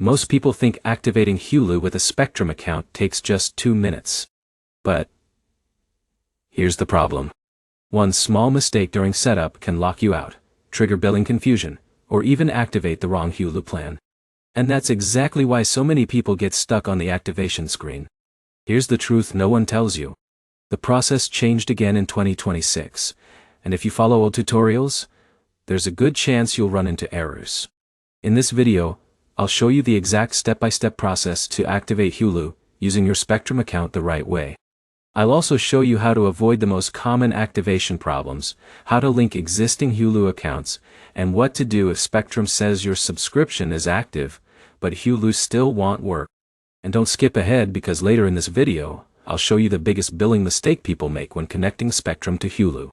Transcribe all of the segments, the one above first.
Most people think activating Hulu with a Spectrum account takes just 2 minutes. But here's the problem. One small mistake during setup can lock you out, trigger billing confusion, or even activate the wrong Hulu plan. And that's exactly why so many people get stuck on the activation screen. Here's the truth no one tells you. The process changed again in 2026, and if you follow old tutorials, there's a good chance you'll run into errors. In this video, I'll show you the exact step-by-step process to activate Hulu using your Spectrum account the right way. I'll also show you how to avoid the most common activation problems, how to link existing Hulu accounts, and what to do if Spectrum says your subscription is active, but Hulu still won't work. And don't skip ahead because later in this video, I'll show you the biggest billing mistake people make when connecting Spectrum to Hulu.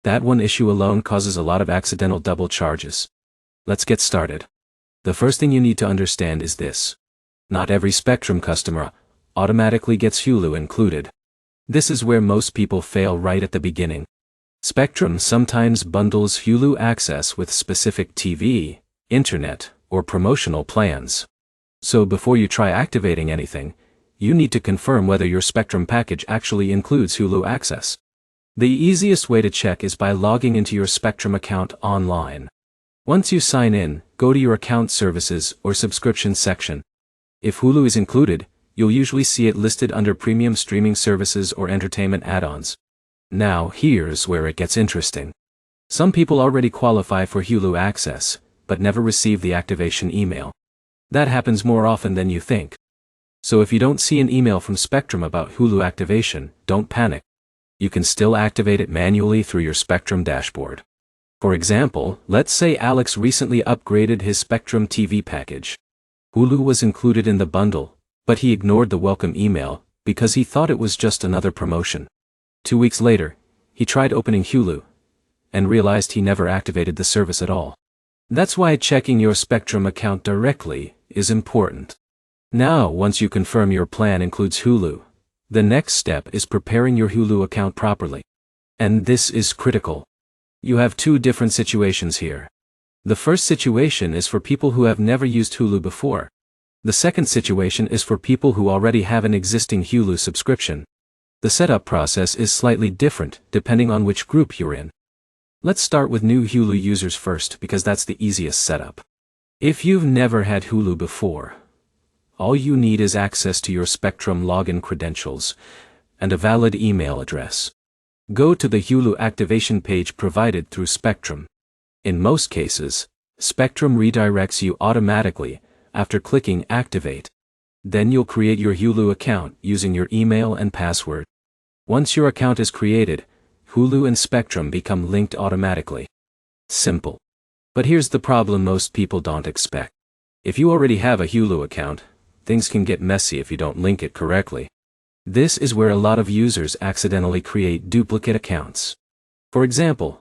That one issue alone causes a lot of accidental double charges. Let's get started. The first thing you need to understand is this. Not every Spectrum customer automatically gets Hulu included. This is where most people fail right at the beginning. Spectrum sometimes bundles Hulu access with specific TV, internet, or promotional plans. So before you try activating anything, you need to confirm whether your Spectrum package actually includes Hulu access. The easiest way to check is by logging into your Spectrum account online. Once you sign in, go to your account services or subscription section. If Hulu is included, you'll usually see it listed under premium streaming services or entertainment add-ons. Now, here's where it gets interesting. Some people already qualify for Hulu access, but never receive the activation email. That happens more often than you think. So if you don't see an email from Spectrum about Hulu activation, don't panic. You can still activate it manually through your Spectrum dashboard. For example, let's say Alex recently upgraded his Spectrum TV package. Hulu was included in the bundle, but he ignored the welcome email because he thought it was just another promotion. 2 weeks later, he tried opening Hulu and realized he never activated the service at all. That's why checking your Spectrum account directly is important. Now, once you confirm your plan includes Hulu, the next step is preparing your Hulu account properly. And this is critical. You have two different situations here. The first situation is for people who have never used Hulu before. The second situation is for people who already have an existing Hulu subscription. The setup process is slightly different depending on which group you're in. Let's start with new Hulu users first because that's the easiest setup. If you've never had Hulu before, all you need is access to your Spectrum login credentials and a valid email address. Go to the Hulu activation page provided through Spectrum. In most cases, Spectrum redirects you automatically after clicking Activate. Then you'll create your Hulu account using your email and password. Once your account is created, Hulu and Spectrum become linked automatically. Simple. But here's the problem most people don't expect. If you already have a Hulu account, things can get messy if you don't link it correctly. This is where a lot of users accidentally create duplicate accounts. For example,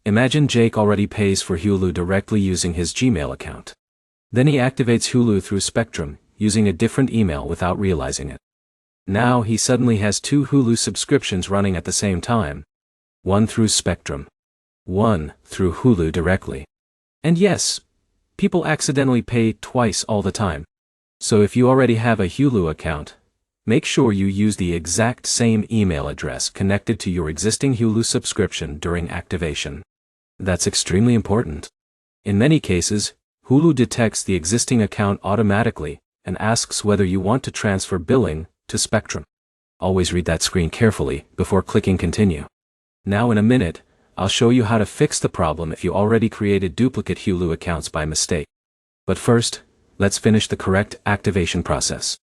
imagine Jake already pays for Hulu directly using his Gmail account. Then he activates Hulu through Spectrum, using a different email without realizing it. Now he suddenly has 2 Hulu subscriptions running at the same time. One through Spectrum. One through Hulu directly. And yes, people accidentally pay twice all the time. So if you already have a Hulu account, make sure you use the exact same email address connected to your existing Hulu subscription during activation. That's extremely important. In many cases, Hulu detects the existing account automatically and asks whether you want to transfer billing to Spectrum. Always read that screen carefully before clicking Continue. Now in a minute, I'll show you how to fix the problem if you already created duplicate Hulu accounts by mistake. But first, let's finish the correct activation process.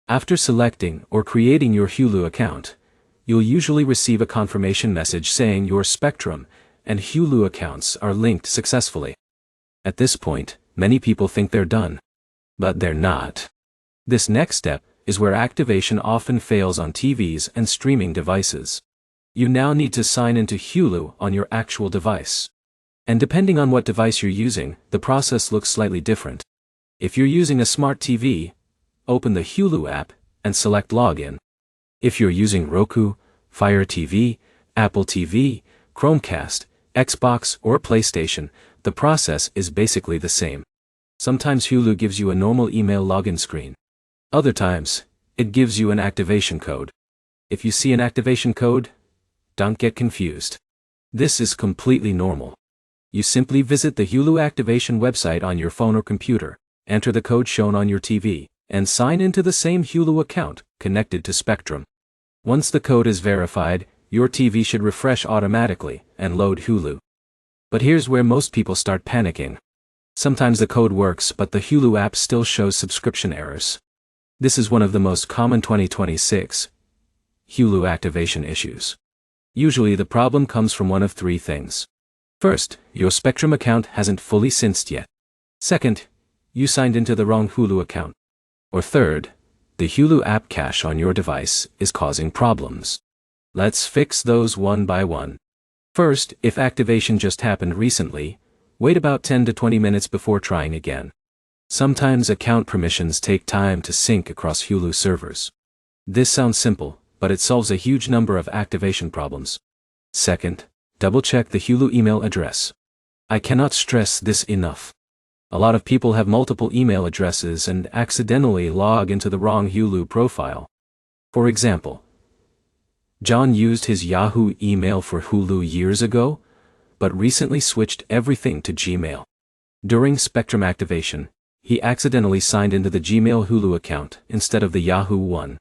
After selecting or creating your Hulu account, you'll usually receive a confirmation message saying your Spectrum and Hulu accounts are linked successfully. At this point, many people think they're done. But they're not. This next step is where activation often fails on TVs and streaming devices. You now need to sign into Hulu on your actual device. And depending on what device you're using, the process looks slightly different. If you're using a smart TV, open the Hulu app and select Login. If you're using Roku, Fire TV, Apple TV, Chromecast, Xbox, or PlayStation, the process is basically the same. Sometimes Hulu gives you a normal email login screen. Other times, it gives you an activation code. If you see an activation code, don't get confused. This is completely normal. You simply visit the Hulu activation website on your phone or computer, enter the code shown on your TV, and sign into the same Hulu account connected to Spectrum. Once the code is verified, your TV should refresh automatically and load Hulu. But here's where most people start panicking. Sometimes the code works, but the Hulu app still shows subscription errors. This is one of the most common 2026 Hulu activation issues. Usually the problem comes from one of three things. First, your Spectrum account hasn't fully synced yet. Second, you signed into the wrong Hulu account. Or third, the Hulu app cache on your device is causing problems. Let's fix those one by one. First, if activation just happened recently, wait about 10 to 20 minutes before trying again. Sometimes account permissions take time to sync across Hulu servers. This sounds simple, but it solves a huge number of activation problems. Second, double-check the Hulu email address. I cannot stress this enough. A lot of people have multiple email addresses and accidentally log into the wrong Hulu profile. For example, John used his Yahoo email for Hulu years ago, but recently switched everything to Gmail. During Spectrum activation, he accidentally signed into the Gmail Hulu account instead of the Yahoo one.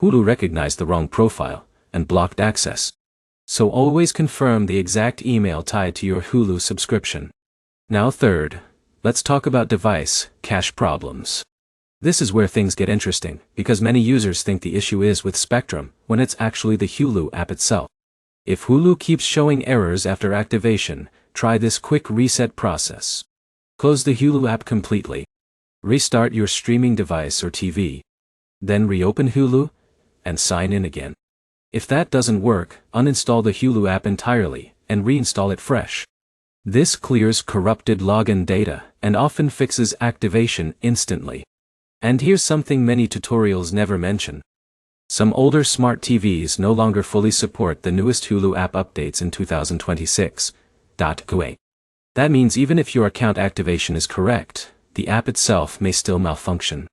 Hulu recognized the wrong profile and blocked access. So always confirm the exact email tied to your Hulu subscription. Now third, let's talk about device cache problems. This is where things get interesting, because many users think the issue is with Spectrum, when it's actually the Hulu app itself. If Hulu keeps showing errors after activation, try this quick reset process. Close the Hulu app completely. Restart your streaming device or TV. Then reopen Hulu and sign in again. If that doesn't work, uninstall the Hulu app entirely and reinstall it fresh. This clears corrupted login data and often fixes activation instantly. And here's something many tutorials never mention. Some older smart TVs no longer fully support the newest Hulu app updates in 2026. That means even if your account activation is correct, the app itself may still malfunction.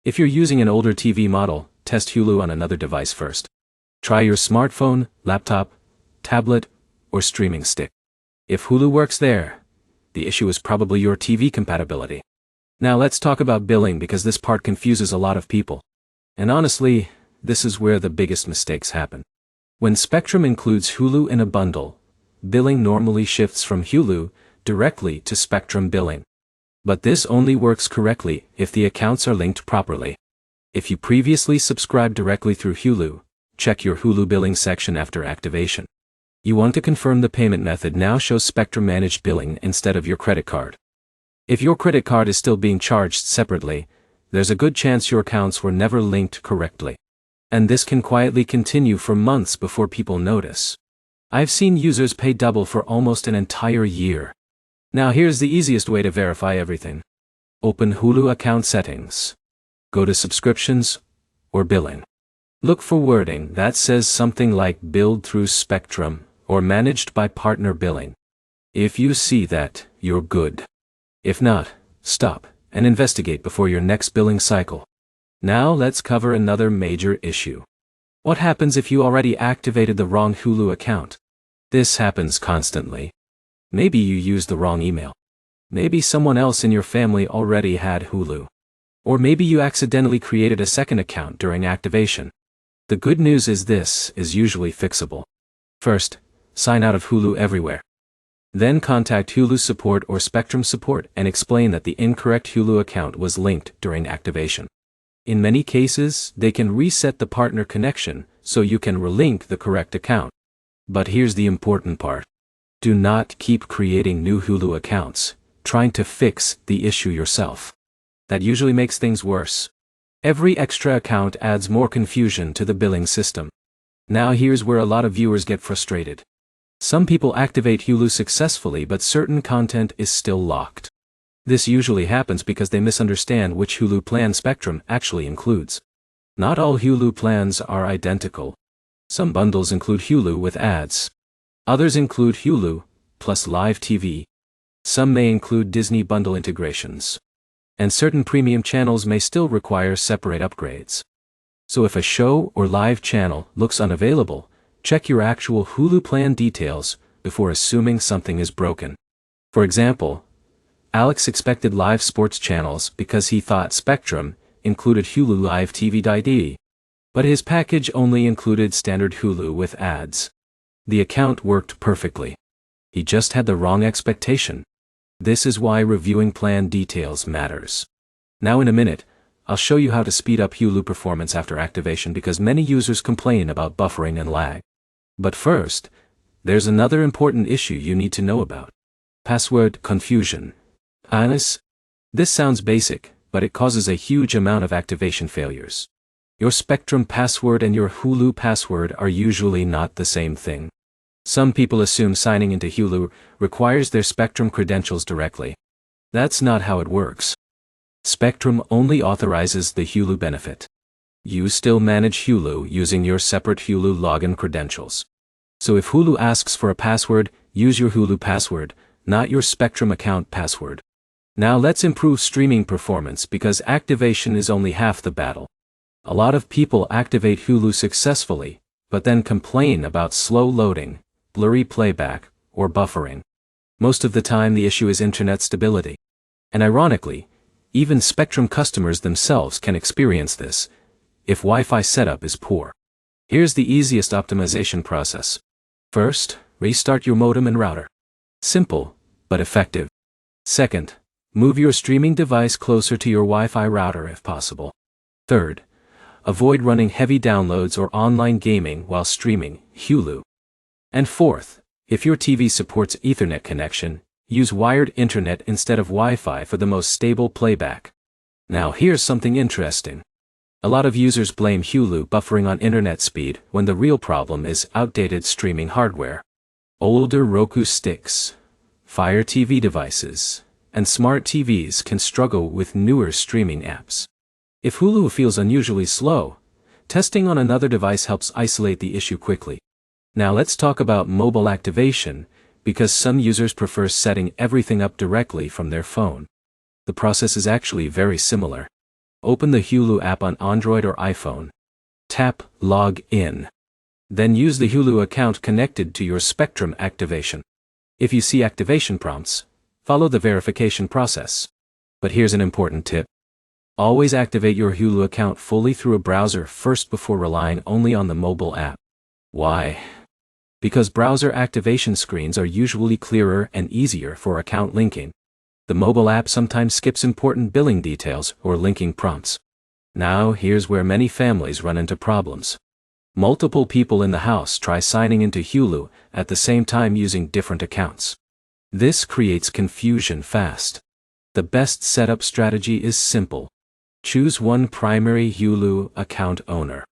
If you're using an older TV model, test Hulu on another device first. Try your smartphone, laptop, tablet, or streaming stick. If Hulu works there, the issue is probably your TV compatibility. Now let's talk about billing, because this part confuses a lot of people. And honestly, this is where the biggest mistakes happen. When Spectrum includes Hulu in a bundle, billing normally shifts from Hulu directly to Spectrum billing. But this only works correctly if the accounts are linked properly. If you previously subscribed directly through Hulu, check your Hulu billing section after activation. You want to confirm the payment method now shows Spectrum Managed Billing instead of your credit card. If your credit card is still being charged separately, there's a good chance your accounts were never linked correctly. And this can quietly continue for months before people notice. I've seen users pay double for almost an entire year. Now here's the easiest way to verify everything. Open Hulu account settings. Go to subscriptions or billing. Look for wording that says something like billed through Spectrum or managed by partner billing. If you see that, you're good. If not, stop and investigate before your next billing cycle. Now let's cover another major issue. What happens if you already activated the wrong Hulu account? This happens constantly. Maybe you used the wrong email. Maybe someone else in your family already had Hulu. Or maybe you accidentally created a second account during activation. The good news is this is usually fixable. First, sign out of Hulu everywhere. Then contact Hulu support or Spectrum support and explain that the incorrect Hulu account was linked during activation. In many cases, they can reset the partner connection so you can relink the correct account. But here's the important part. Do not keep creating new Hulu accounts, trying to fix the issue yourself. That usually makes things worse. Every extra account adds more confusion to the billing system. Now here's where a lot of viewers get frustrated. Some people activate Hulu successfully, but certain content is still locked. This usually happens because they misunderstand which Hulu plan Spectrum actually includes. Not all Hulu plans are identical. Some bundles include Hulu with ads. Others include Hulu plus live TV. Some may include Disney bundle integrations. And certain premium channels may still require separate upgrades. So if a show or live channel looks unavailable, check your actual Hulu plan details before assuming something is broken. For example, Alex expected live sports channels because he thought Spectrum included Hulu Live TV, but his package only included standard Hulu with ads. The account worked perfectly. He just had the wrong expectation. This is why reviewing plan details matters. Now in a minute, I'll show you how to speed up Hulu performance after activation because many users complain about buffering and lag. But first, there's another important issue you need to know about. Password confusion. This sounds basic, but it causes a huge amount of activation failures. Your Spectrum password and your Hulu password are usually not the same thing. Some people assume signing into Hulu requires their Spectrum credentials directly. That's not how it works. Spectrum only authorizes the Hulu benefit. You still manage Hulu using your separate Hulu login credentials. So if Hulu asks for a password, use your Hulu password, not your Spectrum account password. Now let's improve streaming performance because activation is only half the battle. A lot of people activate Hulu successfully, but then complain about slow loading, blurry playback, or buffering. Most of the time the issue is internet stability. And ironically, even Spectrum customers themselves can experience this if Wi-Fi setup is poor. Here's the easiest optimization process. First, restart your modem and router. Simple, but effective. Second, move your streaming device closer to your Wi-Fi router if possible. Third, avoid running heavy downloads or online gaming while streaming Hulu. And fourth, if your TV supports Ethernet connection, use wired internet instead of Wi-Fi for the most stable playback. Now here's something interesting. A lot of users blame Hulu buffering on internet speed when the real problem is outdated streaming hardware. Older Roku sticks, Fire TV devices, and smart TVs can struggle with newer streaming apps. If Hulu feels unusually slow, testing on another device helps isolate the issue quickly. Now let's talk about mobile activation, because some users prefer setting everything up directly from their phone. The process is actually very similar. Open the Hulu app on Android or iPhone. Tap Log In. Then use the Hulu account connected to your Spectrum activation. If you see activation prompts, follow the verification process. But here's an important tip. Always activate your Hulu account fully through a browser first before relying only on the mobile app. Why? Because browser activation screens are usually clearer and easier for account linking. The mobile app sometimes skips important billing details or linking prompts. Now here's where many families run into problems. Multiple people in the house try signing into Hulu at the same time using different accounts. This creates confusion fast. The best setup strategy is simple. Choose one primary Hulu account owner.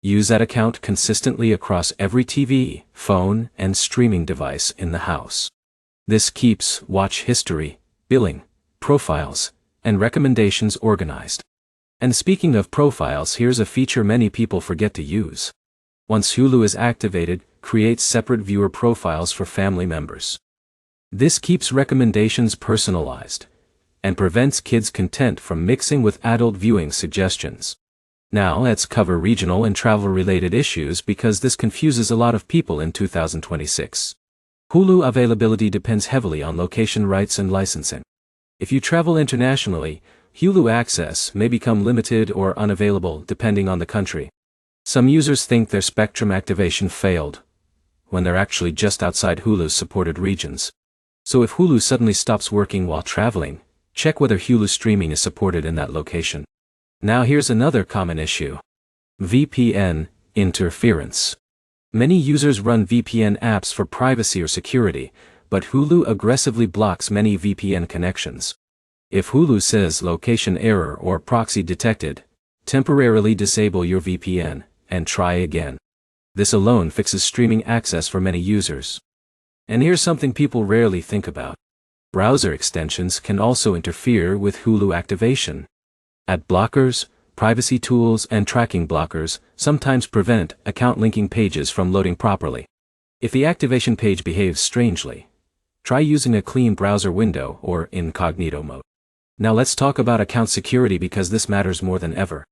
Use that account consistently across every TV, phone, and streaming device in the house. This keeps watch history, billing, profiles, and recommendations organized. And speaking of profiles, here's a feature many people forget to use. Once Hulu is activated, create separate viewer profiles for family members. This keeps recommendations personalized and prevents kids' content from mixing with adult viewing suggestions. Now let's cover regional and travel-related issues because this confuses a lot of people in 2026. Hulu availability depends heavily on location rights and licensing. If you travel internationally, Hulu access may become limited or unavailable depending on the country. Some users think their Spectrum activation failed, when they're actually just outside Hulu's supported regions. So if Hulu suddenly stops working while traveling, check whether Hulu streaming is supported in that location. Now here's another common issue. VPN interference. Many users run VPN apps for privacy or security, but Hulu aggressively blocks many VPN connections. If Hulu says location error or proxy detected, temporarily disable your VPN and try again. This alone fixes streaming access for many users. And here's something people rarely think about. Browser extensions can also interfere with Hulu activation. Ad blockers, privacy tools, and tracking blockers sometimes prevent account linking pages from loading properly. If the activation page behaves strangely, try using a clean browser window or incognito mode. Now let's talk about account security because this matters more than ever.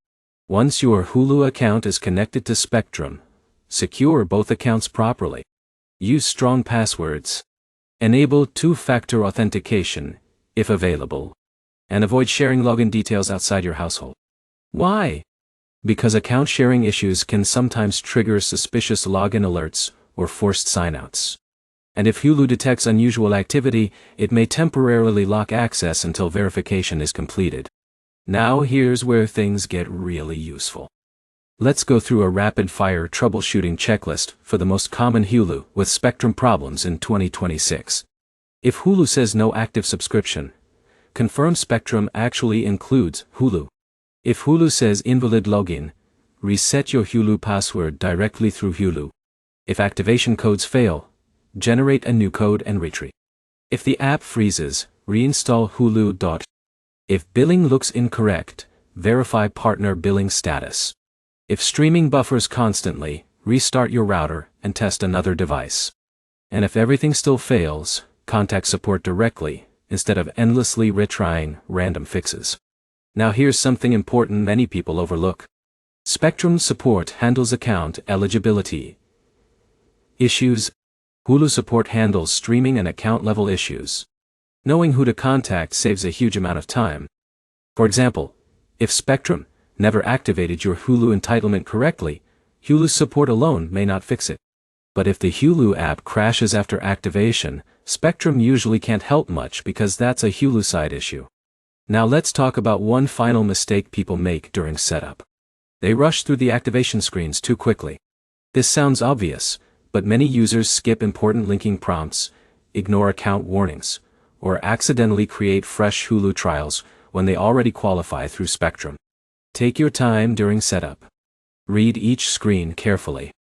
Once your Hulu account is connected to Spectrum, secure both accounts properly. Use strong passwords. Enable two-factor authentication, if available. And avoid sharing login details outside your household. Why? Because account sharing issues can sometimes trigger suspicious login alerts or forced signouts. And if Hulu detects unusual activity, it may temporarily lock access until verification is completed. Now here's where things get really useful. Let's go through a rapid-fire troubleshooting checklist for the most common Hulu with Spectrum problems in 2026. If Hulu says no active subscription, confirm Spectrum actually includes Hulu. If Hulu says invalid login, reset your Hulu password directly through Hulu. If activation codes fail, generate a new code and retrieve. If the app freezes, reinstall Hulu. If billing looks incorrect, verify partner billing status. If streaming buffers constantly, restart your router and test another device. And if everything still fails, contact support directly, instead of endlessly retrying random fixes. Now here's something important many people overlook. Spectrum support handles account eligibility issues. Hulu support handles streaming and account level issues. Knowing who to contact saves a huge amount of time. For example, if Spectrum never activated your Hulu entitlement correctly, Hulu support alone may not fix it. But if the Hulu app crashes after activation, Spectrum usually can't help much because that's a Hulu side issue. Now let's talk about one final mistake people make during setup. They rush through the activation screens too quickly. This sounds obvious, but many users skip important linking prompts, ignore account warnings, or accidentally create fresh Hulu trials when they already qualify through Spectrum. Take your time during setup. Read each screen carefully,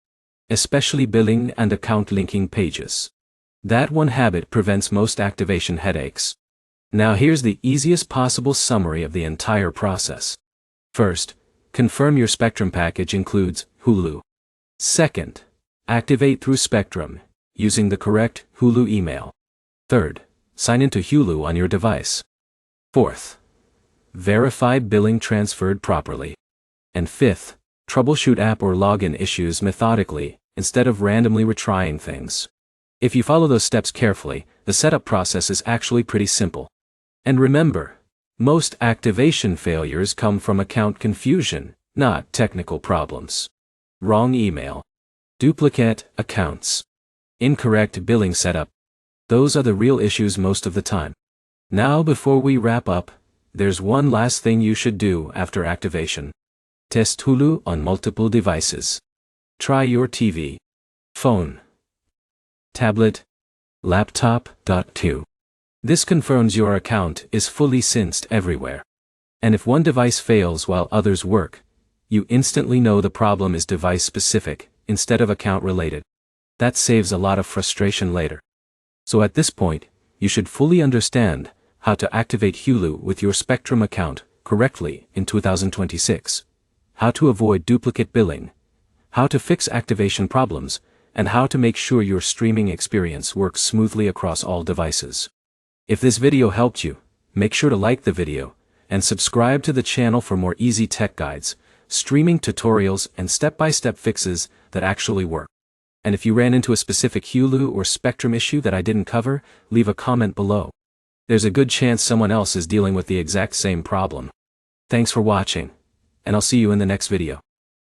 especially billing and account linking pages. That one habit prevents most activation headaches. Now here's the easiest possible summary of the entire process. First, confirm your Spectrum package includes Hulu. Second, activate through Spectrum, using the correct Hulu email. Third, sign into Hulu on your device. Fourth, verify billing transferred properly. And fifth, troubleshoot app or login issues methodically, instead of randomly retrying things. If you follow those steps carefully, the setup process is actually pretty simple. And remember, most activation failures come from account confusion, not technical problems. Wrong email, duplicate accounts, incorrect billing setup. Those are the real issues most of the time. Now before we wrap up, there's one last thing you should do after activation. Test Hulu on multiple devices. Try your TV, phone, tablet, laptop. Too. This confirms your account is fully synced everywhere. And if one device fails while others work, you instantly know the problem is device specific, instead of account related. That saves a lot of frustration later. So at this point, you should fully understand how to activate Hulu with your Spectrum account correctly in 2026, how to avoid duplicate billing, how to fix activation problems, and how to make sure your streaming experience works smoothly across all devices. If this video helped you, make sure to like the video, and subscribe to the channel for more easy tech guides, streaming tutorials, and step-by-step fixes that actually work. And if you ran into a specific Hulu or Spectrum issue that I didn't cover, leave a comment below. There's a good chance someone else is dealing with the exact same problem. Thanks for watching, and I'll see you in the next video.